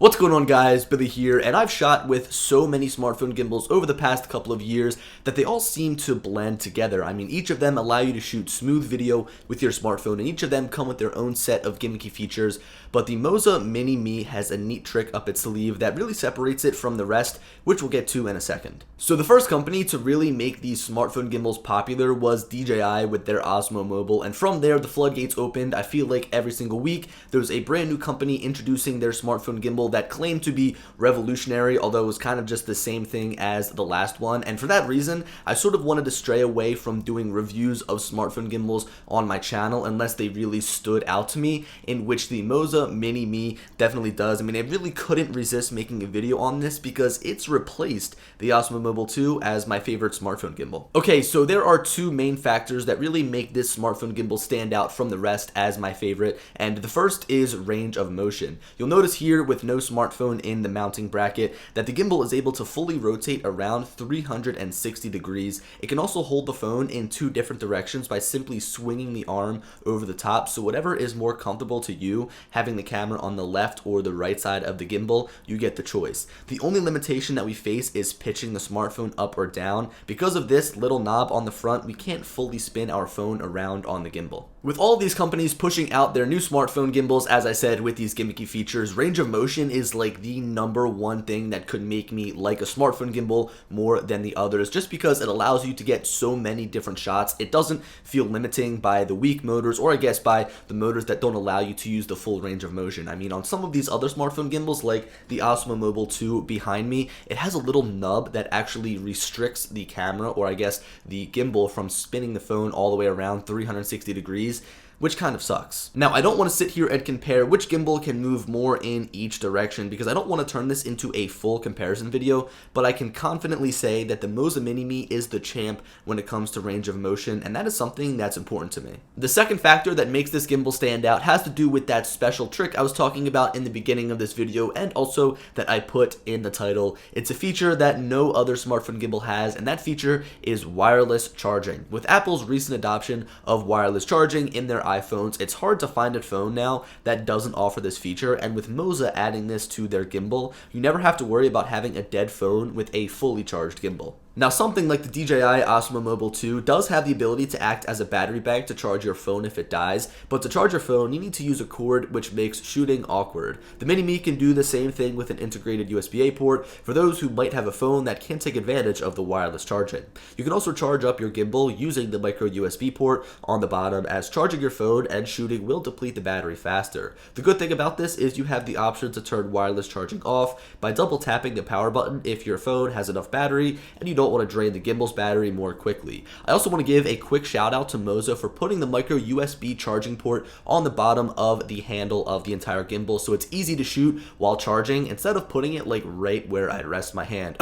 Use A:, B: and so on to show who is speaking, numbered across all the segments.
A: What's going on, guys? Billy here, and I've shot with so many smartphone gimbals over the past couple of years that they all seem to blend together. I mean, each of them allow you to shoot smooth video with your smartphone, and each of them come with their own set of gimmicky features, but the MOZA Mini-MI has a neat trick up its sleeve that really separates it from the rest, which we'll get to in a second. So the first company to really make these smartphone gimbals popular was DJI with their Osmo Mobile, and from there the floodgates opened. I feel like every single week there's a brand new company introducing their smartphone gimbal that claimed to be revolutionary, although it was kind of just the same thing as the last one. And for that reason, I sort of wanted to stray away from doing reviews of smartphone gimbals on my channel unless they really stood out to me, in which the MOZA Mini-MI definitely does. I mean, I really couldn't resist making a video on this because it's replaced the Osmo Mobile 2 as my favorite smartphone gimbal. Okay, so there are two main factors that really make this smartphone gimbal stand out from the rest as my favorite, and the first is range of motion. You'll notice here with no smartphone in the mounting bracket that the gimbal is able to fully rotate around 360 degrees. It can also hold the phone in two different directions by simply swinging the arm over the top, so whatever is more comfortable to you, having the camera on the left or the right side of the gimbal, you get the choice. The only limitation that we face is pitching the smartphone up or down. Because of this little knob on the front, we can't fully spin our phone around on the gimbal. With all of these companies pushing out their new smartphone gimbals, as I said, with these gimmicky features, range of motion is like the #1 thing that could make me like a smartphone gimbal more than the others, just because it allows you to get so many different shots. It doesn't feel limiting by the weak motors, or I guess by the motors that don't allow you to use the full range of motion. I mean, on some of these other smartphone gimbals, like the Osmo Mobile 2 behind me, it has a little nub that actually restricts the camera, or I guess the gimbal, from spinning the phone all the way around 360 degrees, which kind of sucks. Now, I don't want to sit here and compare which gimbal can move more in each direction because I don't want to turn this into a full comparison video, but I can confidently say that the MOZA Mini-MI is the champ when it comes to range of motion, and that is something that's important to me. The second factor that makes this gimbal stand out has to do with that special trick I was talking about in the beginning of this video, and also that I put in the title. It's a feature that no other smartphone gimbal has, and that feature is wireless charging. With Apple's recent adoption of wireless charging in their iPhones, it's hard to find a phone now that doesn't offer this feature, and with MOZA adding this to their gimbal, you never have to worry about having a dead phone with a fully charged gimbal. Now, something like the DJI Osmo Mobile 2 does have the ability to act as a battery bank to charge your phone if it dies, but to charge your phone, you need to use a cord, which makes shooting awkward. The Mini-MI can do the same thing with an integrated USB-A port for those who might have a phone that can't take advantage of the wireless charging. You can also charge up your gimbal using the micro USB port on the bottom, as charging your phone and shooting will deplete the battery faster. The good thing about this is you have the option to turn wireless charging off by double tapping the power button if your phone has enough battery and you don't want to drain the gimbal's battery more quickly. I also want to give a quick shout out to MOZA for putting the micro USB charging port on the bottom of the handle of the entire gimbal, so it's easy to shoot while charging instead of putting it like right where I rest my hand.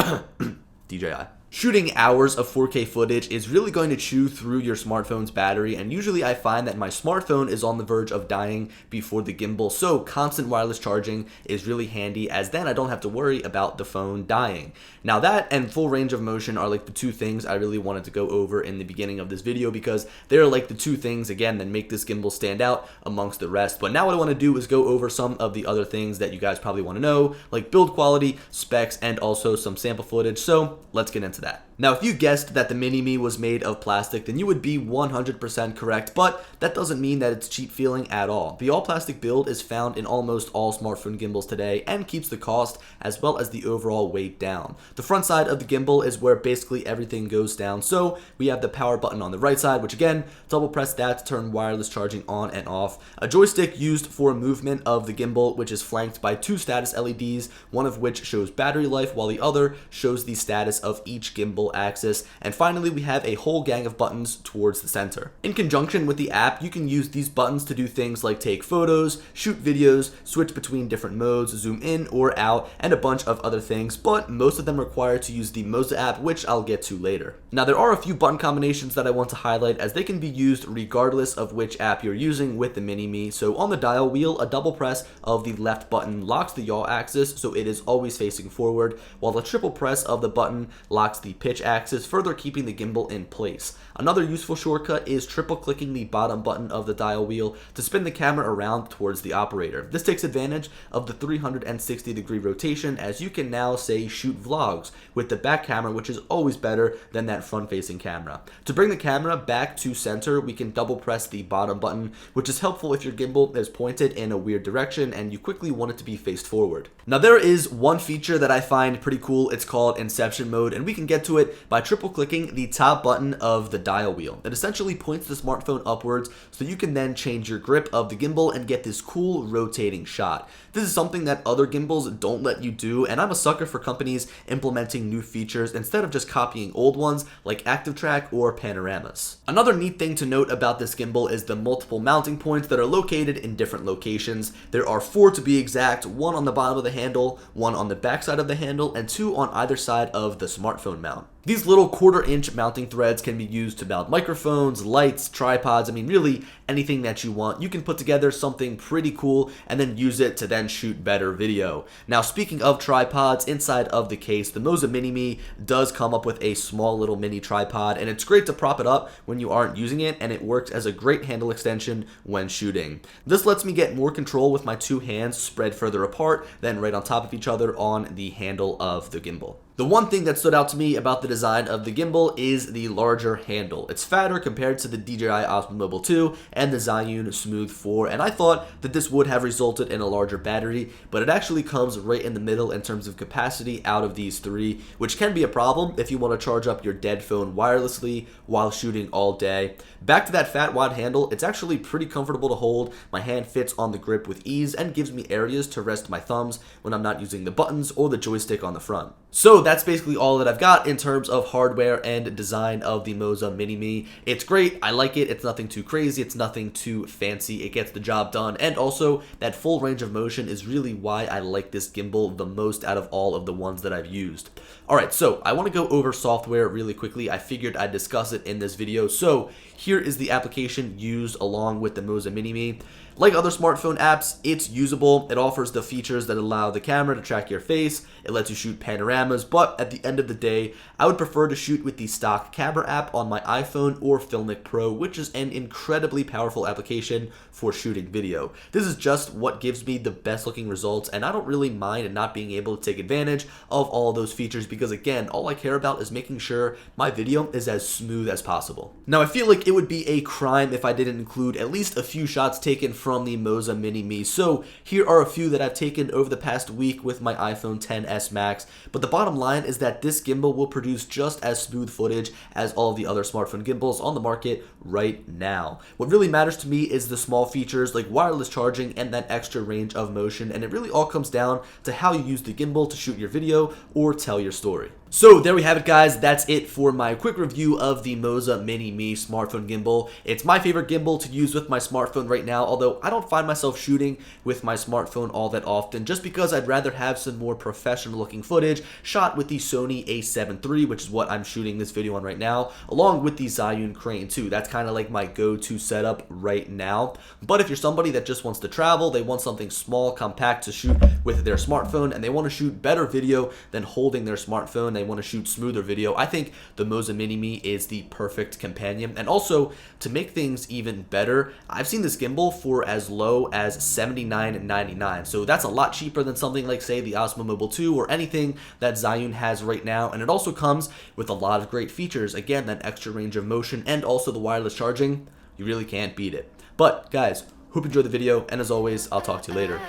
A: DJI. Shooting hours of 4K footage is really going to chew through your smartphone's battery, and usually I find that my smartphone is on the verge of dying before the gimbal, so constant wireless charging is really handy, as then I don't have to worry about the phone dying. Now, that and full range of motion are like the two things I really wanted to go over in the beginning of this video, because they're like the two things, again, that make this gimbal stand out amongst the rest. But now what I want to do is go over some of the other things that you guys probably want to know, like build quality, specs, and also some sample footage, so let's get into that. Now, if you guessed that the Mini-MI was made of plastic, then you would be 100% correct, but that doesn't mean that it's cheap feeling at all. The all-plastic build is found in almost all smartphone gimbals today and keeps the cost as well as the overall weight down. The front side of the gimbal is where basically everything goes down, so we have the power button on the right side, which again, double press that to turn wireless charging on and off. A joystick used for movement of the gimbal, which is flanked by two status LEDs, one of which shows battery life while the other shows the status of each gimbal axis, and finally we have a whole gang of buttons towards the center. In conjunction with the app, you can use these buttons to do things like take photos, shoot videos, switch between different modes, zoom in or out, and a bunch of other things, but most of them require to use the MOZA app, which I'll get to later. Now, there are a few button combinations that I want to highlight, as they can be used regardless of which app you're using with the Mini-MI. So on the dial wheel, a double press of the left button locks the yaw axis, so it is always facing forward, while the triple press of the button locks the pitch axis, further keeping the gimbal in place. Another useful shortcut is triple clicking the bottom button of the dial wheel to spin the camera around towards the operator. This takes advantage of the 360-degree rotation, as you can now, say, shoot vlogs with the back camera, which is always better than that front-facing camera. To bring the camera back to center, we can double press the bottom button, which is helpful if your gimbal is pointed in a weird direction and you quickly want it to be faced forward. Now, there is one feature that I find pretty cool. It's called Inception Mode, and we can get to it by triple clicking the top button of the dial wheel. It essentially points the smartphone upwards, so you can then change your grip of the gimbal and get this cool rotating shot. This is something that other gimbals don't let you do, and I'm a sucker for companies implementing new features instead of just copying old ones like Active Track or panoramas. Another neat thing to note about this gimbal is the multiple mounting points that are located in different locations. There are 4 to be exact, one on the bottom of the handle, one on the back side of the handle, and 2 on either side of the smartphone mount. These little 1/4-inch mounting threads can be used to mount microphones, lights, tripods, I mean really anything that you want. You can put together something pretty cool and then use it to then shoot better video. Now, speaking of tripods, inside of the case, the MOZA Mini-MI does come up with a small little mini tripod, and it's great to prop it up when you aren't using it, and it works as a great handle extension when shooting. This lets me get more control with my 2 hands spread further apart than right on top of each other on the handle of the gimbal. The one thing that stood out to me about the design of the gimbal is the larger handle. It's fatter compared to the DJI Osmo Mobile 2 and the Zhiyun Smooth 4, and I thought that this would have resulted in a larger battery, but it actually comes right in the middle in terms of capacity out of these 3, which can be a problem if you want to charge up your dead phone wirelessly while shooting all day. Back to that fat wide handle, it's actually pretty comfortable to hold. My hand fits on the grip with ease and gives me areas to rest my thumbs when I'm not using the buttons or the joystick on the front. So that's basically all that I've got in terms of hardware and design of the MOZA Mini-MI. It's great, I like it, it's nothing too crazy, it's nothing too fancy, it gets the job done, and also that full range of motion is really why I like this gimbal the most out of all of the ones that I've used. Alright, so I want to go over software really quickly. I figured I'd discuss it in this video. So here is the application used along with the MOZA Mini-MI. Like other smartphone apps, it's usable. It offers the features that allow the camera to track your face. It lets you shoot panoramas, but at the end of the day, I would prefer to shoot with the stock camera app on my iPhone or Filmic Pro, which is an incredibly powerful application for shooting video. This is just what gives me the best looking results, and I don't really mind not being able to take advantage of all of those features because, again, all I care about is making sure my video is as smooth as possible. Now, I feel like it would be a crime if I didn't include at least a few shots taken from the MOZA Mini-MI. So here are a few that I've taken over the past week with my iPhone XS Max, but the bottom line is that this gimbal will produce just as smooth footage as all of the other smartphone gimbals on the market right now. What really matters to me is the small features like wireless charging and that extra range of motion, and it really all comes down to how you use the gimbal to shoot your video or tell your story. So there we have it, guys. That's it for my quick review of the MOZA Mini-MI smartphone gimbal. It's my favorite gimbal to use with my smartphone right now, although I don't find myself shooting with my smartphone all that often, just because I'd rather have some more professional looking footage shot with the Sony a7 III, which is what I'm shooting this video on right now, along with the Zhiyun Crane 2. That's kind of like my go-to setup right now. But if you're somebody that just wants to travel, they want something small, compact to shoot with their smartphone, and they want to shoot better video than holding their smartphone, they want to shoot smoother video, I think the MOZA Mini-MI is the perfect companion. And also, to make things even better, I've seen this gimbal for as low as $79.99, so that's a lot cheaper than something like, say, the Osmo Mobile 2 or anything that Zhiyun has right now. And it also comes with a lot of great features, again, that extra range of motion and also the wireless charging. You really can't beat it. But guys, hope you enjoyed the video, and as always, I'll talk to you later.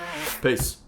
A: Peace.